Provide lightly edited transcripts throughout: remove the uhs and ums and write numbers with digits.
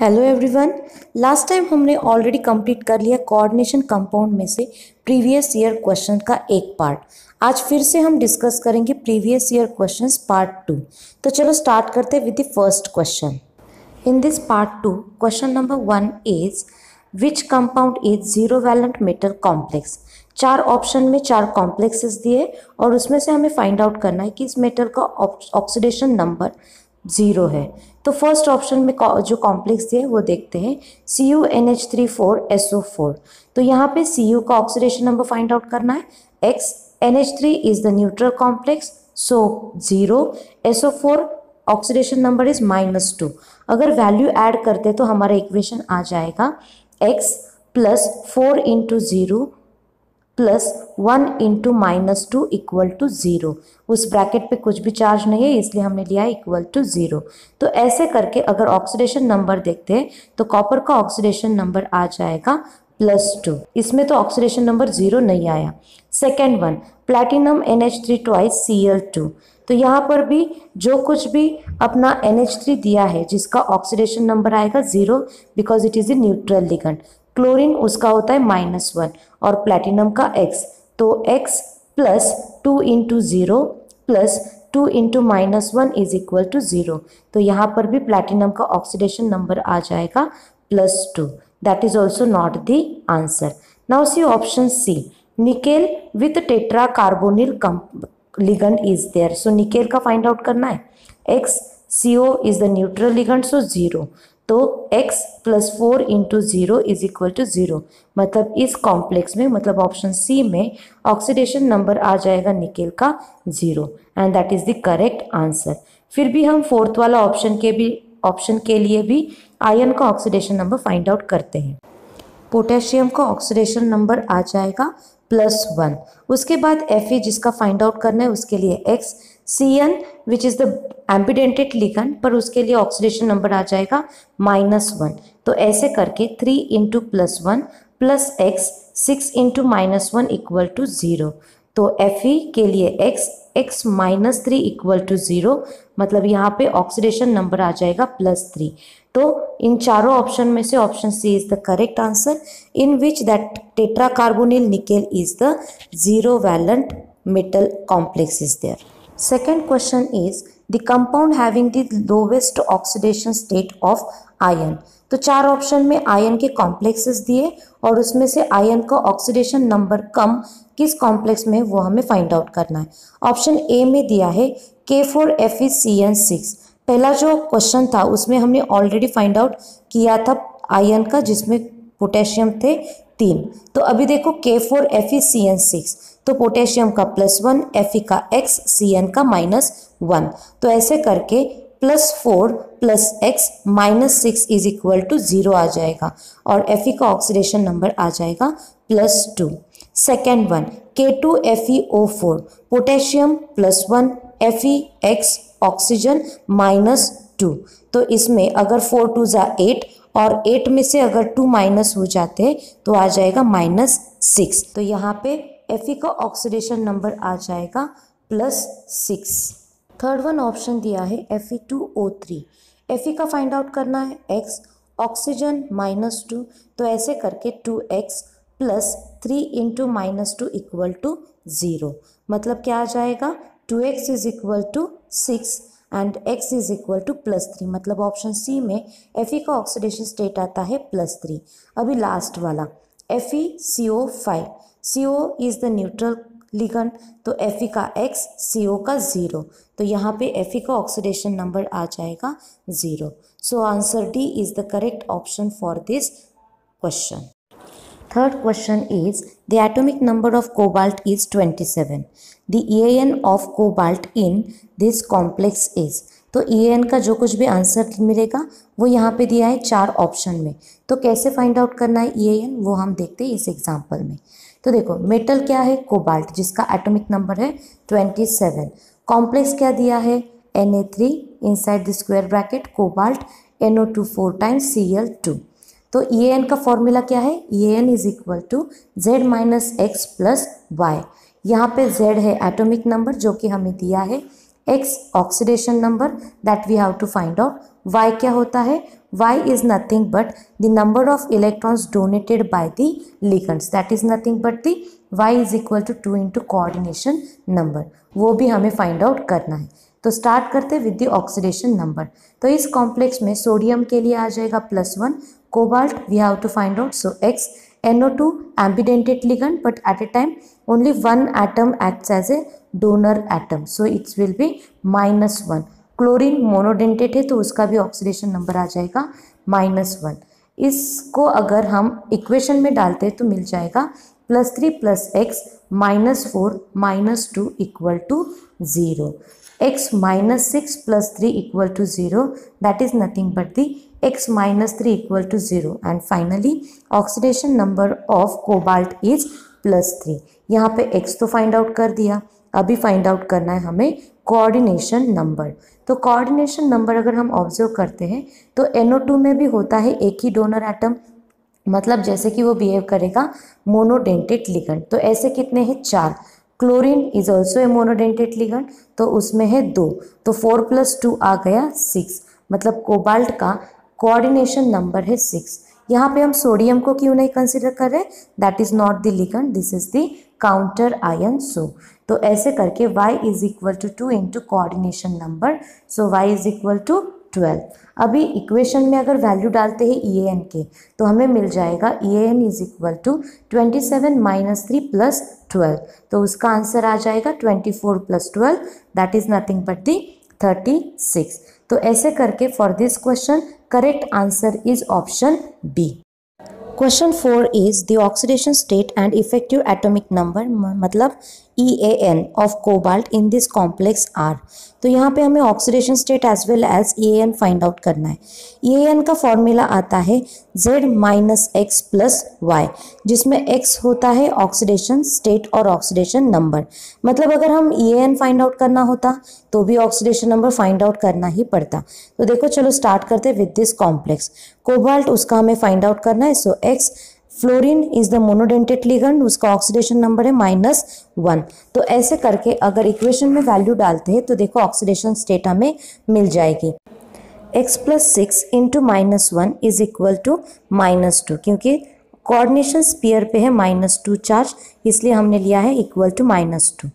Hello everyone. Last time हमने already complete कर लिया कोऑर्डिनेशन कंपाउंड में से प्रीवियस ईयर क्वेश्चन का एक पार्ट। आज फिर से हम डिस्कस करेंगे प्रीवियस ईयर क्वेश्चंस पार्ट 2। तो चलो स्टार्ट करते हैं with the first question. In this part 2 question number 1 is which compound is zero valent metal complex. चार ऑप्शन में चार कॉम्प्लेक्सेस दिए और उसमें से हमें फाइंड आउट करना है कि इस मेटल का ऑक्सीडेशन नंबर 0 है। तो फर्स्ट ऑप्शन में जो कॉम्प्लेक्स दिया है वो देखते हैं, CuNH34SO4। तो यहाँ पे Cu का ऑक्सीडेशन नंबर फाइंड आउट करना है। NH3 is the neutral complex, so 0। SO4 oxidation number is -2। अगर वैल्यू ऐड करते तो हमारा इक्वेशन आ जाएगा X + 4 × 0 + 1 × -2 = 0। उस ब्रैकेट पे कुछ भी चार्ज नहीं है इसलिए हमने लिया है =0। तो ऐसे करके अगर ऑक्सीडेशन नंबर देखते हैं तो कॉपर का ऑक्सीडेशन नंबर आ जाएगा +2। इसमें तो ऑक्सीडेशन नंबर 0 नहीं आया। Second one, platinum NH3 twice Cl2। तो यहाँ पर भी जो कुछ भी अपना NH3 दिया है जिसका ऑक्सीडेशन नंबर आएगा 0 because it is a neutral ligand. Chlorine उसका होता है -1 और प्लैटिनम का X, तो X + 2 × 0 + 2 × -1 = 0। तो यहाँ पर भी प्लैटिनम का ऑक्सीडेशन नंबर आ जाएगा +2। That is also not the answer. Now C option C, nickel with tetra carbonyl ligand is there. So nickel का फाइंड आउट करना है। X, CO is the neutral ligand, so 0। तो X + 4 × 0 = 0। मतलब इस complex में, मतलब ऑप्शन C में oxidation number आ जाएगा निकेल का 0 and that is the correct answer. फिर भी हम फोर्थ वाला ऑप्शन के लिए भी आयन का ऑक्सीडेशन नंबर फाइंड आउट करते हैं। पोटेशियम का ऑक्सीडेशन नंबर आ जाएगा +1। उसके बाद Fe जिसका फाइंड आउट करना है उसके लिए X, Cn which is the ambidentate ligand, पर उसके लिए ऑक्सीडेशन नंबर आ जाएगा -1। तो ऐसे करके 3 × +1 + X 6 × -1 = 0। तो Fe के लिए X -3 = 0। मतलब यहाँ पे ऑक्सीडेशन नंबर आ जाएगा +3। तो इन चारों ऑप्शन में से option C is the correct answer, in which that tetracarbonyl nickel is the zero valent metal complex is there. Second question is the compound having the lowest oxidation state of iron. तो चार option में ion के complexes दिए और उसमें से ion का oxidation number कम किस कॉम्प्लेक्स में वो हमें फाइंड आउट करना है। ऑप्शन ए में दिया है K4FeCN6। पहला जो क्वेश्चन था उसमें हमने ऑलरेडी फाइंड आउट किया था आयन का, जिसमें पोटेशियम थे 3। तो अभी देखो K4FeCN6, तो पोटेशियम का +1, Fe का X, Cn का -1। तो ऐसे करके +4 + X -6 = 0 आ जाएगा और Fe का ऑक्सीडेशन नंबर आ जाएगा +2। Second one, K2FeO4, potassium +1, Fe, X, oxygen -2। तो इसमें अगर 4 × 2 = 8 और 8 में से अगर 2 माइनस हो जाते हैं तो आ जाएगा -6। तो यहाँ पे Fe का ऑक्सीडेशन नंबर आ जाएगा +6। थर्ड वन ऑप्शन दिया है Fe2O3। Fe का फाइंड आउट करना है X, ऑक्सीजन -2। तो ऐसे करके 2X + 3 × -2 = 0। मतलब क्या आ जाएगा 2X = 6 एंड X = +3। मतलब ऑप्शन C में Fe का ऑक्सीडेशन स्टेट आता है +3। अभी लास्ट वाला FeCO5। CO is the neutral ligand, तो Fe का X, CO का 0। तो यहाँ पे Fe का ऑक्सीडेशन नंबर आ जाएगा 0। So answer D is the correct option for this question. Third question is the atomic number of cobalt is 27. The EAN of cobalt in this complex is. तो EAN का जो कुछ भी answer मिलेगा वो यहाँ पे दिया है चार ऑप्शन में। तो कैसे फाइंड आउट करना है EAN वो हम देखते हैं इस एग्जाम्पल में। तो देखो मेटल क्या है कोबाल्ट, जिसका एटॉमिक नंबर है 27। कॉम्प्लेक्स क्या दिया है Na3 inside the square bracket cobalt NO2 4 times Cl2। तो EAN का फॉर्मूला क्या है, EAN = Z - X + Y। यहाँ पे Z है एटॉमिक नंबर जो कि हमें दिया है, X oxidation number that we have to find out, Y क्या होता है y is nothing but the number of electrons donated by the ligands, that is nothing but the y is equal to 2 into coordination number, वो भी हमें find out करना है। तो start करते हैं विद द ऑक्सीडेशन नंबर। तो इस कॉम्प्लेक्स में सोडियम के लिए आ जाएगा +1, cobalt we have to find out, so x NO2 ambidentate ligand, but at a time only one atom acts as a donor atom, so it will be -1। Chlorine monodentate है तो उसका भी oxidation number आ जाएगा -1। इसको अगर हम equation में डालते हैं तो मिल जाएगा +3 + x -4 -2 = 0। x -6 + 3 = 0, that is nothing but the x -3 = 0, and finally oxidation number of cobalt is +3। यहाँ पे x तो फाइंड आउट कर दिया, अभी फाइंड आउट करना है हमें कोऑर्डिनेशन नंबर। तो कोऑर्डिनेशन नंबर अगर हम ऑब्जर्व करते हैं तो NO2 में भी होता है एक ही डोनर एटम, मतलब जैसे कि वो बिहेव करेगा मोनोडेंटेट लिगेंड। तो ऐसे कितने हैं? 4। Chlorine is also a monodentate ligand, तो उसमें है 2, तो 4 + 2 आ गया 6, मतलब कोबाल्ट का कोऑर्डिनेशन नंबर है 6। यहाँ पे हम सोडियम को क्यों नहीं कंसिडर कर रहे? That is not the ligand, this is the counter ion. So तो ऐसे करके y = 2 into coordination number, so y = 12। अभी इक्वेशन में अगर वैल्यू डालते हैं EAN के तो हमें मिल जाएगा EAN = 27 - 3 + 12, तो उसका आंसर आ जाएगा 24 + 12, that is nothing but the 36। तो ऐसे करके for this question correct answer is option B. Question 4 is the oxidation state and effective atomic number, मतलब EAN of cobalt in this complex are. तो यहाँ पे हमें oxidation state as well as EAN find out करना है। EAN का formula आता है Z - X + Y, जिसमें X होता है ऑक्सीडेशन स्टेट और ऑक्सीडेशन नंबर। मतलब अगर हम EAN फाइंड आउट करना होता तो भी ऑक्सीडेशन नंबर फाइंड आउट करना ही पड़ता। तो देखो चलो स्टार्ट करते विद दिस कॉम्प्लेक्स। कोबाल्ट उसका हमें फाइंड आउट करना है, सो X। Fluorine is the monodentate ligand, उसका ऑक्सीडेशन नंबर है -1। तो ऐसे करके अगर इक्वेशन में वैल्यू डालते हैं तो देखो ऑक्सीडेशन स्टेट हमें मिल जाएगी x + 6 × -1 = -2, क्योंकि कोऑर्डिनेशन स्फीयर पे है -2 चार्ज, इसलिए हमने लिया है = -2।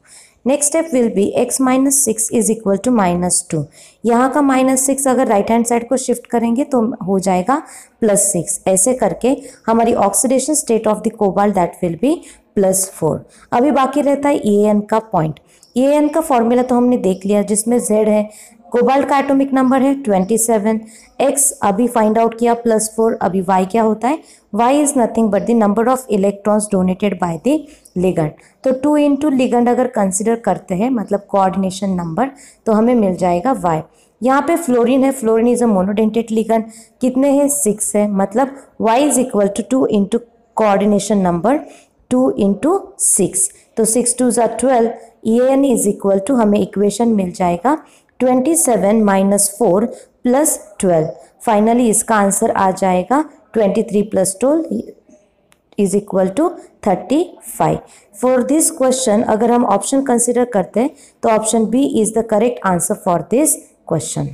Next step will be x - 6 = -2। यहाँ का -6 अगर राइट हैंड साइड को शिफ्ट करेंगे तो हो जाएगा +6। ऐसे करके हमारी oxidation state of the cobalt that will be +4। अभी बाकी रहता है EAN का पॉइंट। EAN का फॉर्मूला तो हमने देख लिया, जिसमें Z है, कोबाल्ट का एटॉमिक नंबर है 27, x अभी फाइंड आउट किया +4। अभी y क्या होता है? y is nothing but the number of electrons donated by the ligand. तो 2 इंटू लिगेंड अगर कंसिडर करते हैं, मतलब कोऑर्डिनेशन नंबर, तो हमें मिल जाएगा y। यहाँ पे फ्लोरीन है, fluorine is a monodentate ligand, कितने हैं? 6 है, मतलब y = 2 इंटू कोऑर्डिनेशन नंबर 2 × 6, तो 6 × 2 = 12। EAN = हमें इक्वेशन मिल जाएगा 27 - 4 + 12। फाइनली इसका आंसर आ जाएगा 23 + 12 = 35। फॉर दिस क्वेश्चन अगर हम ऑप्शन कंसिडर करते हैं तो option B is the correct answer for this question.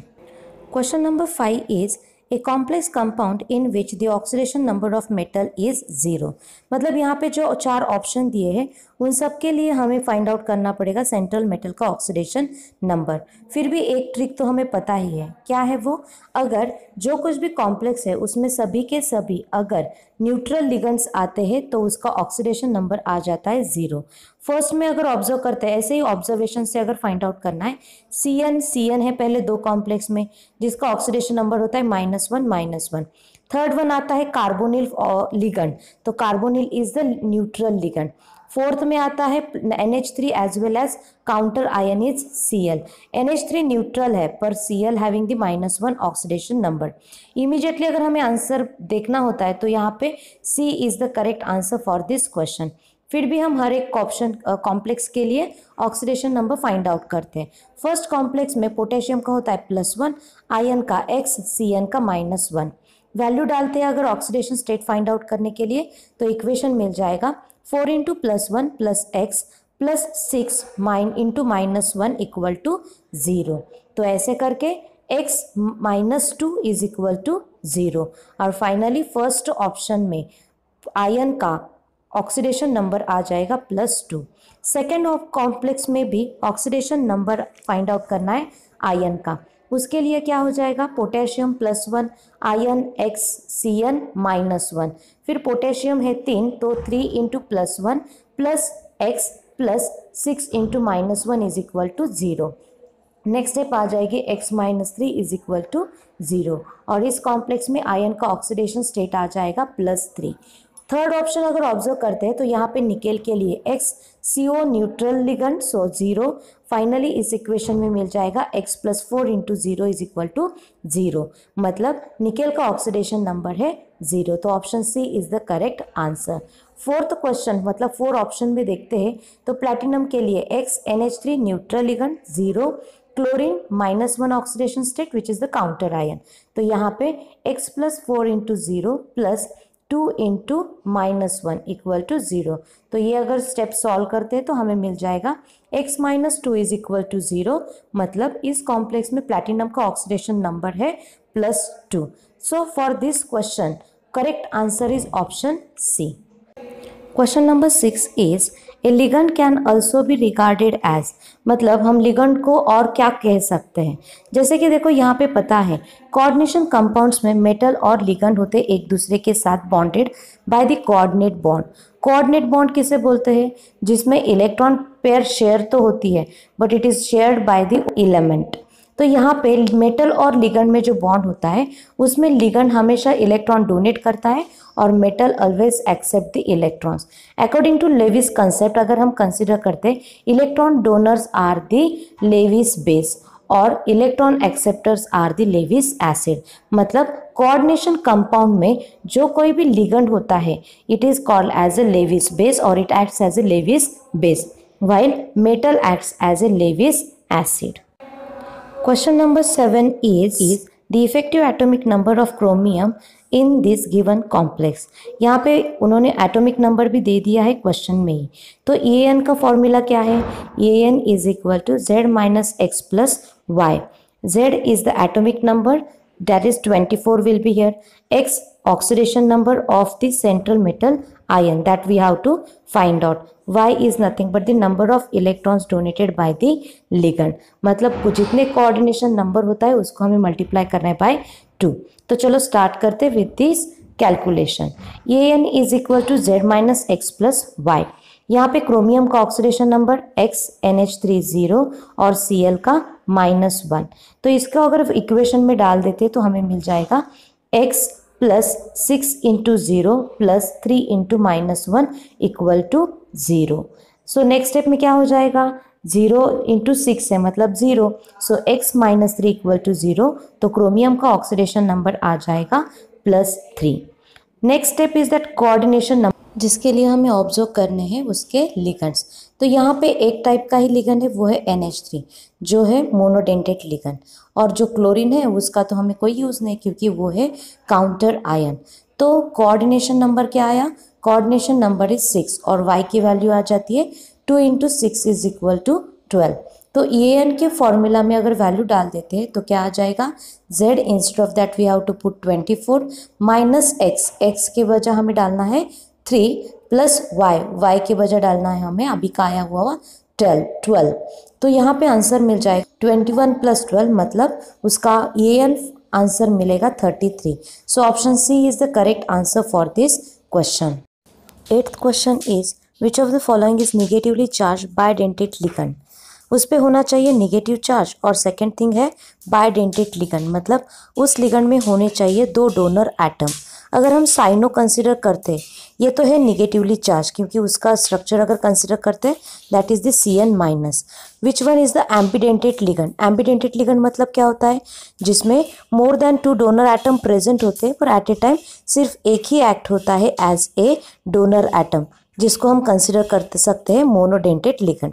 Question number 5 is a complex compound in which the oxidation number of metal is 0। मतलब यहाँ पे जो 4 ऑप्शन दिए हैं उन सब के लिए हमें फाइंड आउट करना पड़ेगा सेंट्रल मेटल का ऑक्सीडेशन नंबर। फिर भी एक ट्रिक तो हमें पता ही है, क्या है वो? अगर जो कुछ भी कॉम्प्लेक्स है उसमें सभी के सभी अगर न्यूट्रल लिगेंड्स आते हैं तो उसका ऑक्सीडेशन नंबर आ जाता है 0। फर्स्ट में अगर ऑब्जर्व करते हैं, ऐसे ही ऑब्जर्वेशन से अगर फाइंड आउट करना है, CN है पहले 2 कॉम्प्लेक्स में, जिसका ऑक्सीडेशन नंबर होता है -1 -1। थर्ड वन आता है कार्बोनिल लिगेंड, तो carbonyl is the neutral ligand. Fourth में आता है NH3 as well as counter ion is Cl। NH3 neutral है पर Cl having the -1 oxidation number. Immediately अगर हमें आंसर देखना होता है तो यहाँ पे C is the correct answer for this question. फिर भी हम हर एक ऑप्शन कॉम्प्लेक्स के लिए ऑक्सीडेशन नंबर फाइंड आउट करते हैं। फर्स्ट कॉम्प्लेक्स में पोटेशियम का होता है +1, आयन का X, Cn का -1। वैल्यू डालते हैं अगर ऑक्सीडेशन स्टेट फाइंड आउट करने के लिए तो इक्वेशन मिल जाएगा 4 × +1 + x + 6 × -1 = 0। तो ऐसे करके x - 2 = 0। और फाइनली फर्स्ट ऑप्शन में आयन का ऑक्सीडेशन नंबर आ जाएगा +2। सेकेंड कॉम्प्लेक्स में भी ऑक्सीडेशन नंबर फाइंड आउट करना है आयन का। उसके लिए क्या हो जाएगा, पोटेशियम +1, आयन XCN -1। फिर पोटेशियम है 3, तो 3 × +1 + X + 6 × -1 = 0। नेक्स्ट स्टेप आ जाएगी X - 3 = 0। और इस कॉम्प्लेक्स में आयन का ऑक्सीडेशन स्टेट आ जाएगा +3। थर्ड ऑप्शन अगर ऑब्जर्व करते हैं तो यहाँ पे निकेल के लिए XCO neutral ligand, so 0। Finally इस इक्वेशन में मिल जाएगा X + 4 × 0 = 0। मतलब निकेल का ऑक्सीडेशन नंबर है 0। तो option C is the correct answer. Fourth question मतलब 4 ऑप्शन में देखते हैं तो प्लैटिनम के लिए X NH3 neutral ligand 0, chlorine -1 oxidation state which is the counter ion. तो यहाँ पे X + 4 × 0 + 2 × -1 = 0। तो ये अगर स्टेप सॉल्व करते हैं तो हमें मिल जाएगा X - 2 = 0। मतलब इस कॉम्प्लेक्स में प्लैटिनम का ऑक्सीडेशन नंबर है +2। So for this question correct answer is option C. Question number 6 is a ligand can also be regarded as, मतलब हम लिगेंड को और क्या कह सकते हैं। जैसे कि देखो यहाँ पे पता है कोऑर्डिनेशन कंपाउंड्स में मेटल और लिगेंड होते एक दूसरे के साथ bonded by the coordinate bond. Coordinate bond किसे बोलते हैं, जिसमें इलेक्ट्रॉन पेयर शेयर तो होती है but it is shared by the element. तो यहाँ पे मेटल और लिगेंड में जो बॉन्ड होता है उसमें लिगेंड हमेशा इलेक्ट्रॉन डोनेट करता है और metal always accept the electrons. According to Lewis concept अगर हम कंसिडर करते हैं, electron donors are the Lewis base और electron acceptors are the Lewis acid. मतलब कोऑर्डिनेशन कंपाउंड में जो कोई भी लिगेंड होता है it is called as a Lewis base और it acts as a Lewis base, while metal acts as a Lewis acid. Question number 7 is the effective atomic number of chromium in this given complex. यहाँ पे उन्होंने atomic number भी दे दिया है question में ही। तो EAN का फॉर्मूला क्या है, EAN is equal to Z minus X plus Y. Z is the atomic number, that is 24 will be here. X oxidation number of the central metal ion that we have to find out. Y is nothing but the number of electrons donated by the ligand. मतलब जितने coordination number होता है उसको हमें multiply करना है bye 2। तो चलो स्टार्ट करते with this calculation. AN is equal to Z minus X plus Y. यहाँ पे क्रोमियम का ऑक्सीडेशन नंबर X NH3 0 और Cl का -1। तो इसका अगर इक्वेशन में डाल देते तो हमें मिल जाएगा X + 6 × 0 + 3 × -1 = 0। सो नेक्स्ट स्टेप में क्या हो जाएगा, 0 × 6 है मतलब 0। सो X - 3 = 0। तो क्रोमियम का ऑक्सीडेशन नंबर आ जाएगा +3। Next step is that coordination number, जिसके लिए हमें ऑब्जर्व करने हैं उसके लिगेंड्स। तो यहाँ पे एक टाइप का ही लिगेंड है वो है NH3 जो है मोनोडेंटेट लिगेंड, और जो क्लोरीन है उसका तो हमें कोई यूज़ नहीं क्योंकि वो है काउंटर आयन। तो कोऑर्डिनेशन नंबर क्या आया, कोऑर्डिनेशन नंबर इज 6 और Y की वैल्यू आ जाती है 2 × 6 = 12। तो EAN के फॉर्मूला में अगर वैल्यू डाल देते हैं तो क्या आ जाएगा, Z instead of that we have to put 24 minus X के वजह हमें डालना है 3 प्लस Y के वजह डालना है हमें अभी का आया हुआ 12। तो यहाँ पे आंसर मिल जाएगा 21 + 12, मतलब उसका EAN आंसर मिलेगा 33। So option C is the correct answer for this question. 8th question is which of the following is negatively charge bidentate ligand. उस पर होना चाहिए निगेटिव चार्ज, और सेकेंड थिंग है बायडेंटेट लिगेंड, मतलब उस लिगेंड में होने चाहिए 2 डोनर एटम। अगर हम साइनो कंसिडर करते, ये तो है निगेटिवली चार्ज क्योंकि उसका स्ट्रक्चर अगर कंसिडर करते हैं that is the CN-। Which one is the ambidentate ligand. Ambidentate ligand मतलब क्या होता है, जिसमें more than 2 donor atom present होते हैं पर एट ए टाइम सिर्फ एक ही एक्ट होता है एज ए डोनर एटम, जिसको हम कंसिडर कर सकते हैं मोनोडेंटेट लिगेंड।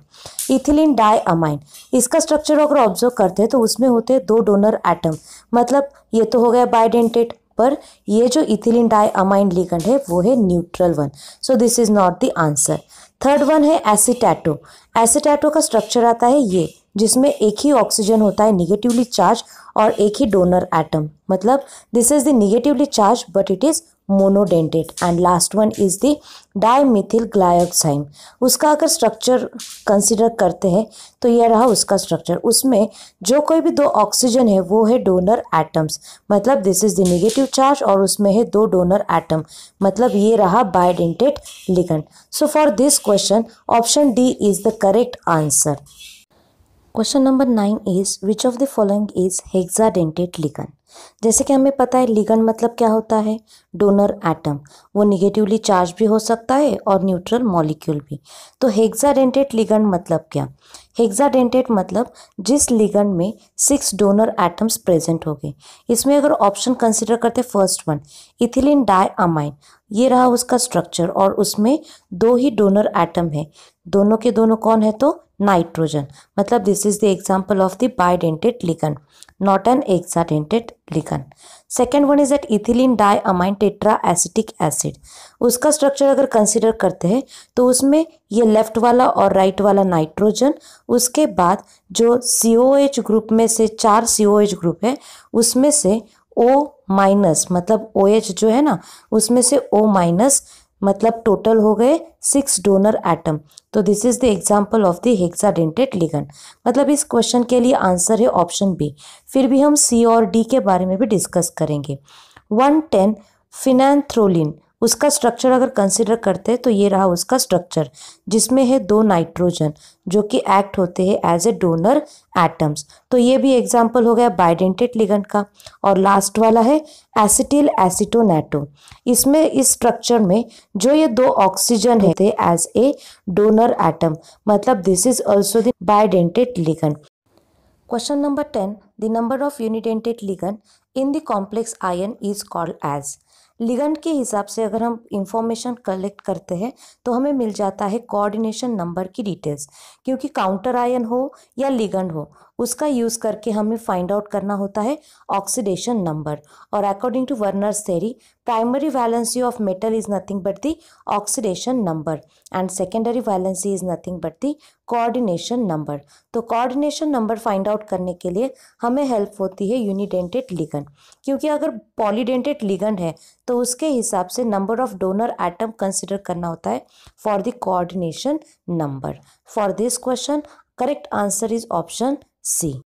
इथिलीन डाइअमाइन, इसका स्ट्रक्चर अगर ऑब्जर्व करते हैं तो उसमें होते हैं 2 डोनर एटम, मतलब ये तो हो गया बायडेंटेट, पर ये जो इथिलीन डाइअमाइन लिगेंड है वो है neutral one. So this is not the answer. Third one है एसीटैटो। एसीटैटो का स्ट्रक्चर आता है ये, जिसमें एक ही ऑक्सीजन होता है नेगेटिवली चार्ज और एक ही डोनर एटम, मतलब this is the negatively charge but it is monodentate. And last one is the dimethyl glycoside. उसका अगर स्ट्रक्चर कंसिडर करते हैं तो यह रहा उसका स्ट्रक्चर। उसमें जो कोई भी दो ऑक्सीजन है वो है डोनर एटम्स, मतलब this is the negative charge और उसमें है दो डोनर एटम, मतलब ये रहा bidentate ligand. So for this question option D is the correct answer. Question number 9 is which of the following is hexadentate ligand. जैसे कि हमें पता है लिगेंड मतलब क्या होता है, डोनर एटम। वो नेगेटिवली चार्ज भी हो सकता है और न्यूट्रल मॉलिक्यूल भी। तो हेक्साडेंटेट लिगेंड मतलब क्या, हेक्साडेंटेट मतलब जिस लिगेंड में 6 डोनर एटम्स प्रेजेंट हो गए। इसमें अगर ऑप्शन कंसिडर करते फर्स्ट वन इथिलीन डाइअमाइन, ये रहा उसका स्ट्रक्चर और उसमें दो ही डोनर एटम है, दोनों के दोनों कौन है तो नाइट्रोजन, मतलब this is the example of the bidentate ligand, not an hexadentate ligand. Second one is that ethylene diamine tetra acetic acid. उसका स्ट्रक्चर अगर कंसिडर करते हैं तो उसमें ये लेफ्ट वाला और राइट वाला नाइट्रोजन, उसके बाद जो COH ग्रुप में से 4 COH ग्रुप है उसमें से O माइनस, मतलब OH जो है ना उसमें से O माइनस, मतलब टोटल हो गए 6 डोनर एटम। तो this is the example of the hexadentate ligand, मतलब इस क्वेश्चन के लिए आंसर है ऑप्शन बी। फिर भी हम सी और डी के बारे में भी डिस्कस करेंगे। 110 फिनैंथ्रोलिन, उसका स्ट्रक्चर अगर कंसिडर करते हैं तो ये रहा उसका स्ट्रक्चर, जिसमें है दो नाइट्रोजन जो कि एक्ट होते हैं एज ए डोनर एटम्स। तो ये भी एग्जांपल हो गया बाइडेंटेट लिगेंड का। और लास्ट वाला है एसिटिल एसिटोनेटो। इसमें इस स्ट्रक्चर में जो ये दो ऑक्सीजन है एज ए डोनर एटम, मतलब this is also the bidentate ligand. Question number 10, the number of unidentate ligand in the complex ion is called as. Ligand के हिसाब से अगर हम इंफॉर्मेशन कलेक्ट करते हैं तो हमें मिल जाता है कोऑर्डिनेशन नंबर की डिटेल्स, क्योंकि काउंटर आयन हो या लिगेंड हो उसका यूज करके हमें फाइंड आउट करना होता है ऑक्सीडेशन नंबर। और according to Werner's theory primary valency of metal is nothing but the oxidation number and secondary valency is nothing but the coordination number. तो कोऑर्डिनेशन नंबर फाइंड आउट करने के लिए हमें help होती है यूनिडेंटेट लिगेंड, क्योंकि अगर पॉलीडेंटेट लिगेंड है तो उसके हिसाब से number of donor atom consider करना होता है for the coordination number. For this question correct answer is option C.